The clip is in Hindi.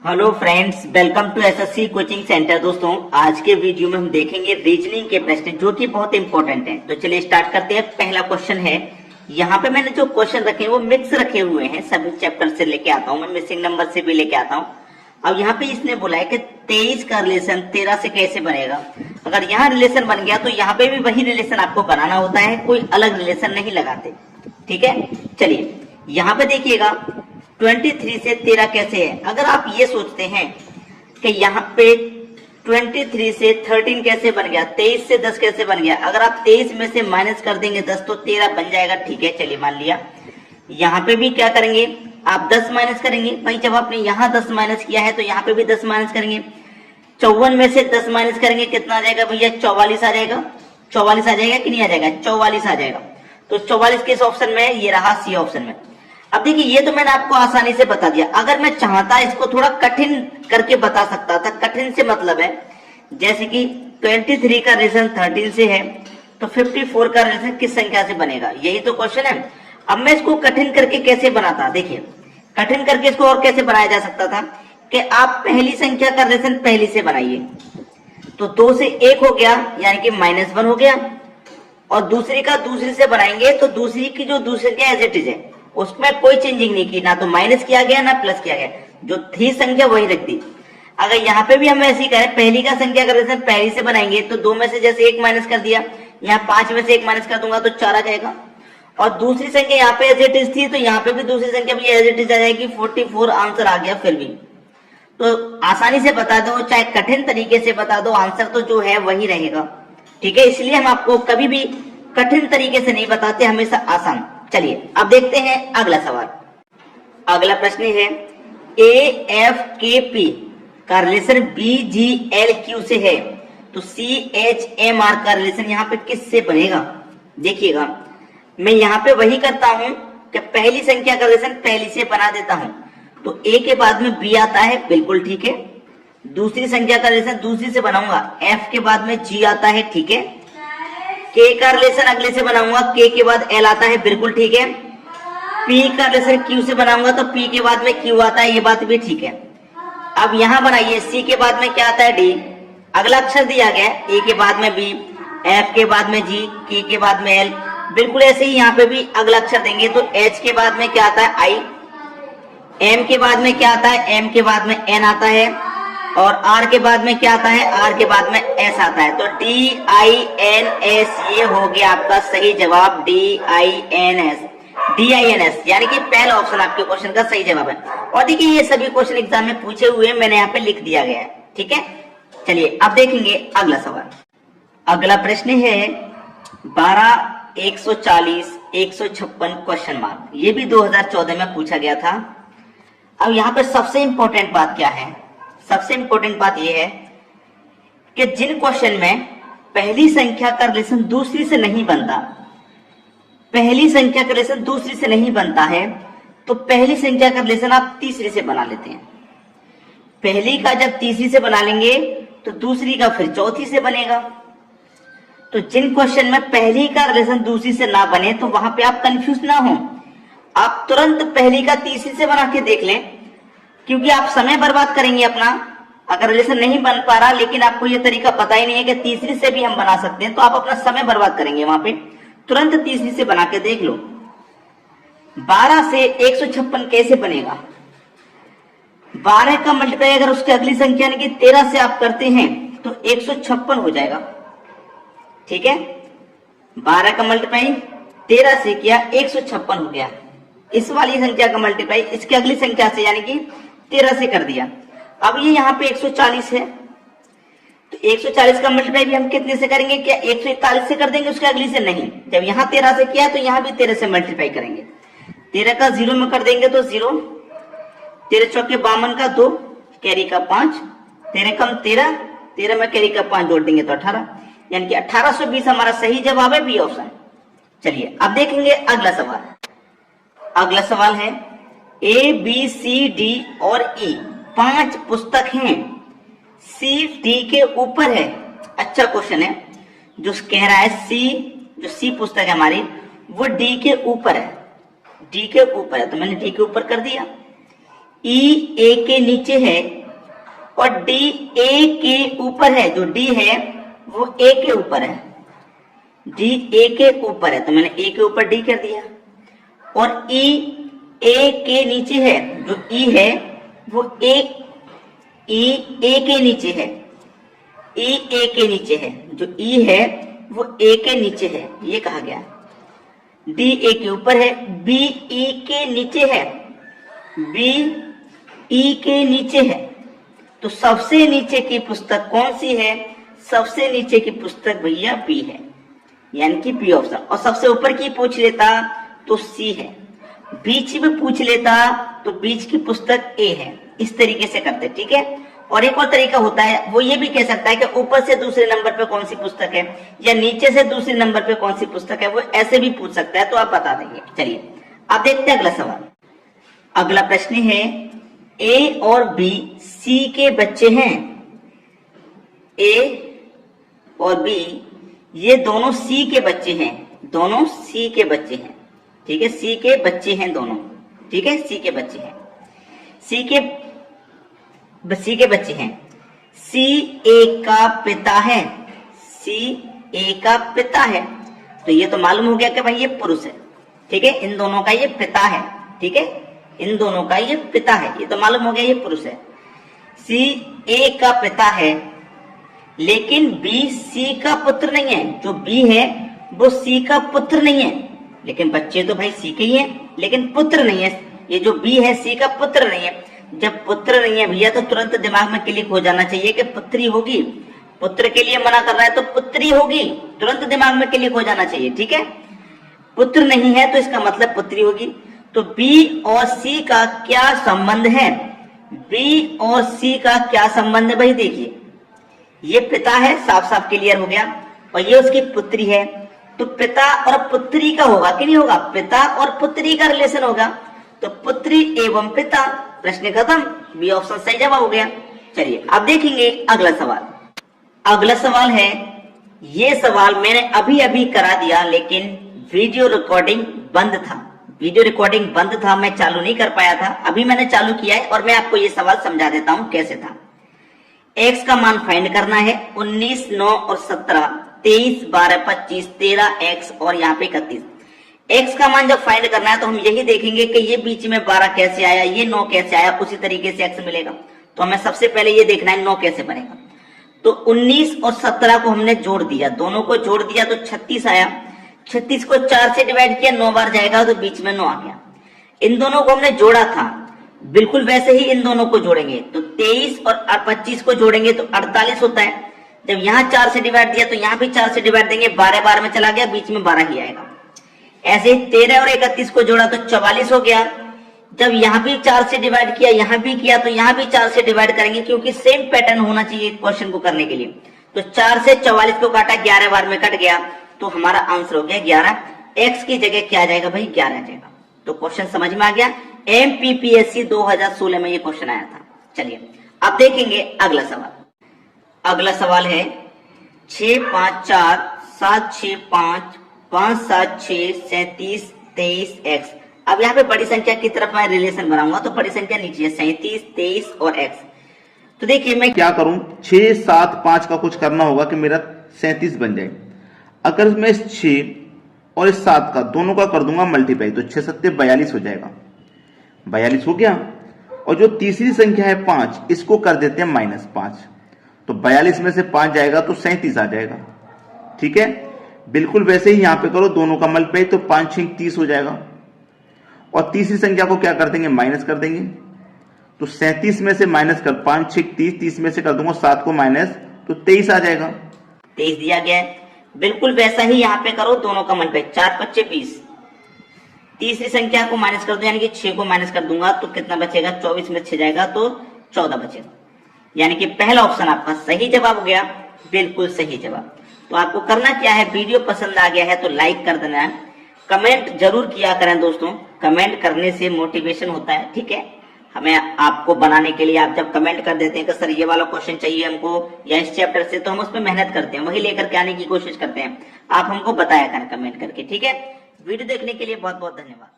Hello friends, welcome to SSC coaching centre. दोस्तों, आज के वीडियो में हम देखेंगे रीजनिंग के प्रश्न जो कि बहुत इंपॉर्टेंट हैं। तो चलिए स्टार्ट करते हैं। पहला क्वेश्चन है, यहाँ पे मैंने जो क्वेश्चन रखे हैं वो मिक्स रखे हुए हैं, सभी चैप्टर से लेके आता हूँ मैं, मिसिंग नंबर से भी लेके आता हूँ। अब यहाँ पे इसने बोला है कि 23 का रिलेशन 13 से कैसे बनेगा। अगर यहाँ रिलेशन बन गया तो यहाँ पे भी वही रिलेशन आपको बनाना होता है, कोई अलग रिलेशन नहीं लगाते। ठीक है, चलिए यहाँ पे देखिएगा 23 से 13 कैसे है। अगर आप ये सोचते हैं कि यहाँ पे 23 से 13 कैसे बन गया, 23 से 10 कैसे बन गया, अगर आप 23 में से माइनस कर देंगे 10 तो 13 बन जाएगा। ठीक है, चलिए मान लिया। यहाँ पे भी क्या करेंगे, आप 10 माइनस करेंगे। भाई जब आपने यहाँ 10 माइनस किया है तो यहाँ पे भी 10 माइनस करेंगे। 54 में से 10 माइनस करेंगे, कितना आ जाएगा भैया, 44 आ जाएगा। 44 आ जाएगा कि नहीं आ जाएगा, 44 आ जाएगा। तो 44 किस ऑप्शन में है, ये रहा सी ऑप्शन में। अब देखिए, ये तो मैंने आपको आसानी से बता दिया। अगर मैं चाहता इसको थोड़ा कठिन करके बता सकता था। कठिन से मतलब है जैसे कि 23 का रिलेशन 13 से है तो 54 का रिलेशन किस संख्या से बनेगा, यही तो क्वेश्चन है। अब मैं इसको कठिन करके कैसे बनाता, देखिए कठिन करके इसको और कैसे बनाया जा सकता था कि आप पहली संख्या का रिलेशन पहली से बनाइए तो 2 से 1 हो गया, यानी कि -1 हो गया। और दूसरी का दूसरी से बनाएंगे तो दूसरी की जो दूसरी संख्या एज इट इज है, उसमें कोई चेंजिंग नहीं की, ना तो माइनस किया गया ना प्लस किया गया, जो थी संख्या वही रख दी। अगर यहाँ पे भी हम ऐसे ही करें, पहली का संख्या का रिलेशन पहली से बनाएंगे तो 2 में से जैसे 1 माइनस कर दिया, यहाँ 5 में से 1 माइनस कर दूंगा तो 4 आ जाएगा। और दूसरी संख्या यहाँ पे एज इट इज थी तो यहाँ पे भी दूसरी संख्या भी एज इट इज आ जाएगी, 44 आंसर आ गया। फिर भी तो आसानी से बता दो, चाहे कठिन तरीके से बता दो, आंसर तो जो है वही रहेगा। ठीक है, इसलिए हम आपको कभी भी कठिन तरीके से नहीं बताते, हमेशा आसान। चलिए अब देखते हैं अगला सवाल। अगला प्रश्न है, AFKP का रिलेशन BGLQ से है तो CHMR का रिलेशन यहाँ पे किससे बनेगा। देखिएगा, मैं यहाँ पे वही करता हूँ कि पहली संख्या का रिलेशन पहली से बना देता हूँ। तो A के बाद में B आता है, बिल्कुल ठीक है। दूसरी संख्या का रिलेशन दूसरी से बनाऊंगा, F के बाद में G आता है, ठीक है। K का रिलेशन अगले से बनाऊंगा, K के बाद L आता है, बिल्कुल ठीक है। P का रिलेशन Q से बनाऊंगा तो P के बाद में Q आता है, ये बात भी ठीक है। अब यहां बनाइए, C के बाद में क्या आता है, D, अगला अक्षर दिया गया है, A के बाद में B, F के बाद में G, K के बाद में L, बिल्कुल ऐसे ही यहाँ पे भी अगला अक्षर देंगे तो H के बाद में क्या आता है, I, M के बाद में क्या आता है, M के बाद में N आता है, और R के बाद में क्या आता है, R के बाद में S आता है। तो DINS ये हो गया आपका सही जवाब, DINS, यानी कि पहला ऑप्शन आपके क्वेश्चन का सही जवाब है। और देखिए, ये सभी क्वेश्चन एग्जाम में पूछे हुए मैंने यहाँ पे लिख दिया गया है। ठीक है, चलिए अब देखेंगे अगला सवाल। अगला प्रश्न है 12, 140, 156 क्वेश्चन मार्क। ये भी 2014 में पूछा गया था। अब यहाँ पे सबसे इंपॉर्टेंट बात क्या है, सबसे इंपॉर्टेंट बात यह है कि जिन क्वेश्चन में पहली संख्या का रिलेशन दूसरी से नहीं बनता, पहली संख्या का रिलेशन दूसरी से नहीं बनता है तो पहली संख्या का रिलेशन आप तीसरी से बना लेते हैं। पहली का जब तीसरी से बना लेंगे तो दूसरी का फिर चौथी से बनेगा। तो जिन क्वेश्चन में पहली का रिलेशन दूसरी से ना बने तो वहां पे आप कंफ्यूज ना हो, आप तुरंत पहली का तीसरी से बना के देख लें, क्योंकि आप समय बर्बाद करेंगे अपना। अगर रिलेशन नहीं बन पा रहा लेकिन आपको ये तरीका पता ही नहीं है कि तीसरी से भी हम बना सकते हैं, तो आप अपना समय बर्बाद करेंगे वहां पे। तुरंत तीसरी से बना के देख लो। 12 से 156 कैसे बनेगा, 12 का मल्टीप्लाई अगर उसकी अगली संख्या यानी कि 13 से आप करते हैं तो 156 हो जाएगा। ठीक है, 12 का मल्टीप्लाई 13 से किया, 156 हो गया। इस वाली संख्या का मल्टीप्लाई इसकी अगली संख्या से यानी कि 13 से कर दिया। अब ये यहाँ पे 140 है तो 140 का मल्टीप्लाई भी हम कितने से करेंगे, क्या 141 से कर देंगे उसके अगली से, नहीं। जब यहाँ 13 से किया तो यहाँ भी 13 से मल्टीप्लाई करेंगे। 13 का 0 में कर देंगे तो 0, 13 चौके 52 का 2, कैरी का 5, 13 कम 13, 13 में कैरी का 5 जोड़ देंगे तो 18, यानी कि 1820 हमारा सही जवाब है, बी ऑप्शन। चलिए अब देखेंगे अगला सवाल। अगला सवाल है, ABCD और E 5 पुस्तक हैं, C D के ऊपर है। अच्छा क्वेश्चन है, जो कह रहा है जो C पुस्तक है हमारी वो D के ऊपर है, D के ऊपर है तो मैंने D के ऊपर कर दिया। E A के नीचे है और डी ए के ऊपर है, जो डी है वो ए के ऊपर है, डी ए के ऊपर है, तो मैंने ए के ऊपर डी कर दिया। और ई ए के नीचे है, जो ई है वो ए के नीचे है, ई ए के नीचे है, जो ई है वो ए के नीचे है, ये कहा गया। डी ए के ऊपर है, बी ई के नीचे है, बी ई के नीचे है, तो सबसे नीचे की पुस्तक कौन सी है? सबसे नीचे की पुस्तक भैया बी है, यानी कि बी ऑप्शन। और सबसे ऊपर की पूछ लेता तो सी है, बीच में पूछ लेता तो बीच की पुस्तक ए है। इस तरीके से करते, ठीक है। और एक और तरीका होता है, वो ये भी कह सकता है कि ऊपर से दूसरे नंबर पे कौन सी पुस्तक है या नीचे से दूसरे नंबर पे कौन सी पुस्तक है, वो ऐसे भी पूछ सकता है, तो आप बता देंगे। चलिए अब देखते हैं अगला सवाल। अगला प्रश्न है, ए और बी सी के बच्चे हैं। ए और बी ये दोनों सी के बच्चे हैं, दोनों सी के बच्चे हैं, ठीक है। सी के बच्चे हैं दोनों, ठीक है, सी के बच्चे हैं, सी के बच्चे हैं। सी ए का पिता है, सी ए का पिता है, तो ये तो मालूम हो गया कि भाई ये पुरुष है, ठीक है। इन दोनों का ये पिता है, ठीक है, इन दोनों का ये पिता है, ये तो मालूम हो गया ये पुरुष है। सी ए का पिता है, लेकिन बी सी का पुत्र नहीं है। जो बी है वो सी का पुत्र नहीं है, लेकिन बच्चे तो भाई सी के ही हैं, लेकिन पुत्र नहीं है। ये जो बी है सी का पुत्र नहीं है। जब पुत्र नहीं है भैया तो तुरंत दिमाग में क्लिक हो जाना चाहिए कि पुत्री होगी। पुत्र के लिए मना कर रहा है तो पुत्री होगी, तुरंत दिमाग में क्लिक हो जाना चाहिए, ठीक है। पुत्र नहीं है तो इसका मतलब पुत्री होगी। तो बी और सी का क्या संबंध है? बी और सी का क्या संबंध है भाई? देखिए, ये पिता है, साफ साफ क्लियर हो गया, और ये उसकी पुत्री है, तो पिता और पुत्री का होगा कि नहीं होगा? पिता और पुत्री का रिलेशन होगा, तो पुत्री एवं पिता। प्रश्न खत्म, बी ऑप्शन सही जवाब हो गया। चलिए अब देखेंगे अगला सवाल। अगला सवाल है, ये सवाल मैंने अभी अभी करा दिया, लेकिन वीडियो रिकॉर्डिंग बंद था, वीडियो रिकॉर्डिंग बंद था, मैं चालू नहीं कर पाया था। अभी मैंने चालू किया है और मैं आपको ये सवाल समझा देता हूं कैसे था। एक्स का मान फाइंड करना है, 19, 9 और 17, 23, 12, 25, 13 एक्स और यहाँ पे 31। एक्स का मान जब फाइंड करना है तो हम यही देखेंगे कि ये बीच में 12 कैसे आया, ये 9 कैसे आया, उसी तरीके से एक्स मिलेगा। तो हमें सबसे पहले ये देखना है 9 कैसे बनेगा। तो 19 और 17 को हमने जोड़ दिया, दोनों को जोड़ दिया तो 36 आया। 36 को 4 से डिवाइड किया, 9 बार जाएगा तो बीच में 9 आ गया। इन दोनों को हमने जोड़ा था, बिल्कुल वैसे ही इन दोनों को जोड़ेंगे तो 23 और 25 को जोड़ेंगे तो 48 होता है। जब यहाँ 4 से डिवाइड दिया तो यहाँ भी 4 से डिवाइड देंगे, 12 12 में चला गया, बीच में 12 ही आएगा। ऐसे ही 13 और 31 को जोड़ा तो 44 हो गया। जब यहाँ भी 4 से डिवाइड किया, यहाँ भी किया, तो यहाँ भी 4 से डिवाइड करेंगे, क्योंकि सेम पैटर्न होना चाहिए क्वेश्चन को करने के लिए। तो 4 से 44 को काटा, 11 बार में कट गया, तो हमारा आंसर हो गया 11। एक्स की जगह क्या आ जाएगा भाई? 11 आ जाएगा। तो क्वेश्चन समझ में आ गया। एमपीपीएससी 2016 में ये क्वेश्चन आया था। चलिए अब देखेंगे अगला सवाल। अगला सवाल है 6 5 4 7 6 5 5 7 6 37 23 एक्स। अब यहाँ पे बड़ी संख्या की तरफ मैं रिलेशन बनाऊंगा, तो बड़ी संख्या नीचे है 37 23 और एक्स। तो देखिए मैं क्या करूं, 6 7 5 का कुछ करना होगा कि मेरा 37 बन जाए। अगर मैं इस 6 और इस 7 का दोनों का कर दूंगा मल्टीप्लाई, तो 6 7 42 हो जाएगा। 42 हो गया। और जो तीसरी संख्या है 5, इसको कर देते हैं -5, तो 42 में से 5 जाएगा तो 37 आ जाएगा। ठीक है, बिल्कुल वैसे ही यहां पे करो, दोनों का मल्टीप्लाई, तो 5 6 30 हो जाएगा। और तीसरी संख्या को क्या कर देंगे? माइनस कर देंगे, तो 37 में से माइनस कर 5 6 30, 30 में से कर दूंगा 7 को माइनस, तो 23 आ जाएगा। 23 दिया गया है, बिल्कुल वैसा ही यहाँ पे करो, दोनों का मल्टीप्लाई, 4 5 20। तीसरी संख्या को माइनस कर दो, यानी कि 6 को माइनस कर दूंगा तो कितना बचेगा? 24 में 6 जाएगा तो 14 बचेगा। यानी कि पहला ऑप्शन आपका सही जवाब हो गया, बिल्कुल सही जवाब। तो आपको करना क्या है, वीडियो पसंद आ गया है तो लाइक कर देना है, कमेंट जरूर किया करें दोस्तों, कमेंट करने से मोटिवेशन होता है। ठीक है, हमें आपको बनाने के लिए, आप जब कमेंट कर देते हैं कि सर ये वाला क्वेश्चन चाहिए हमको या इस चैप्टर से, तो हम उस पर मेहनत करते हैं, वही लेकर के आने की कोशिश करते हैं। आप हमको बताया करें कमेंट करके। ठीक है, वीडियो देखने के लिए बहुत बहुत धन्यवाद।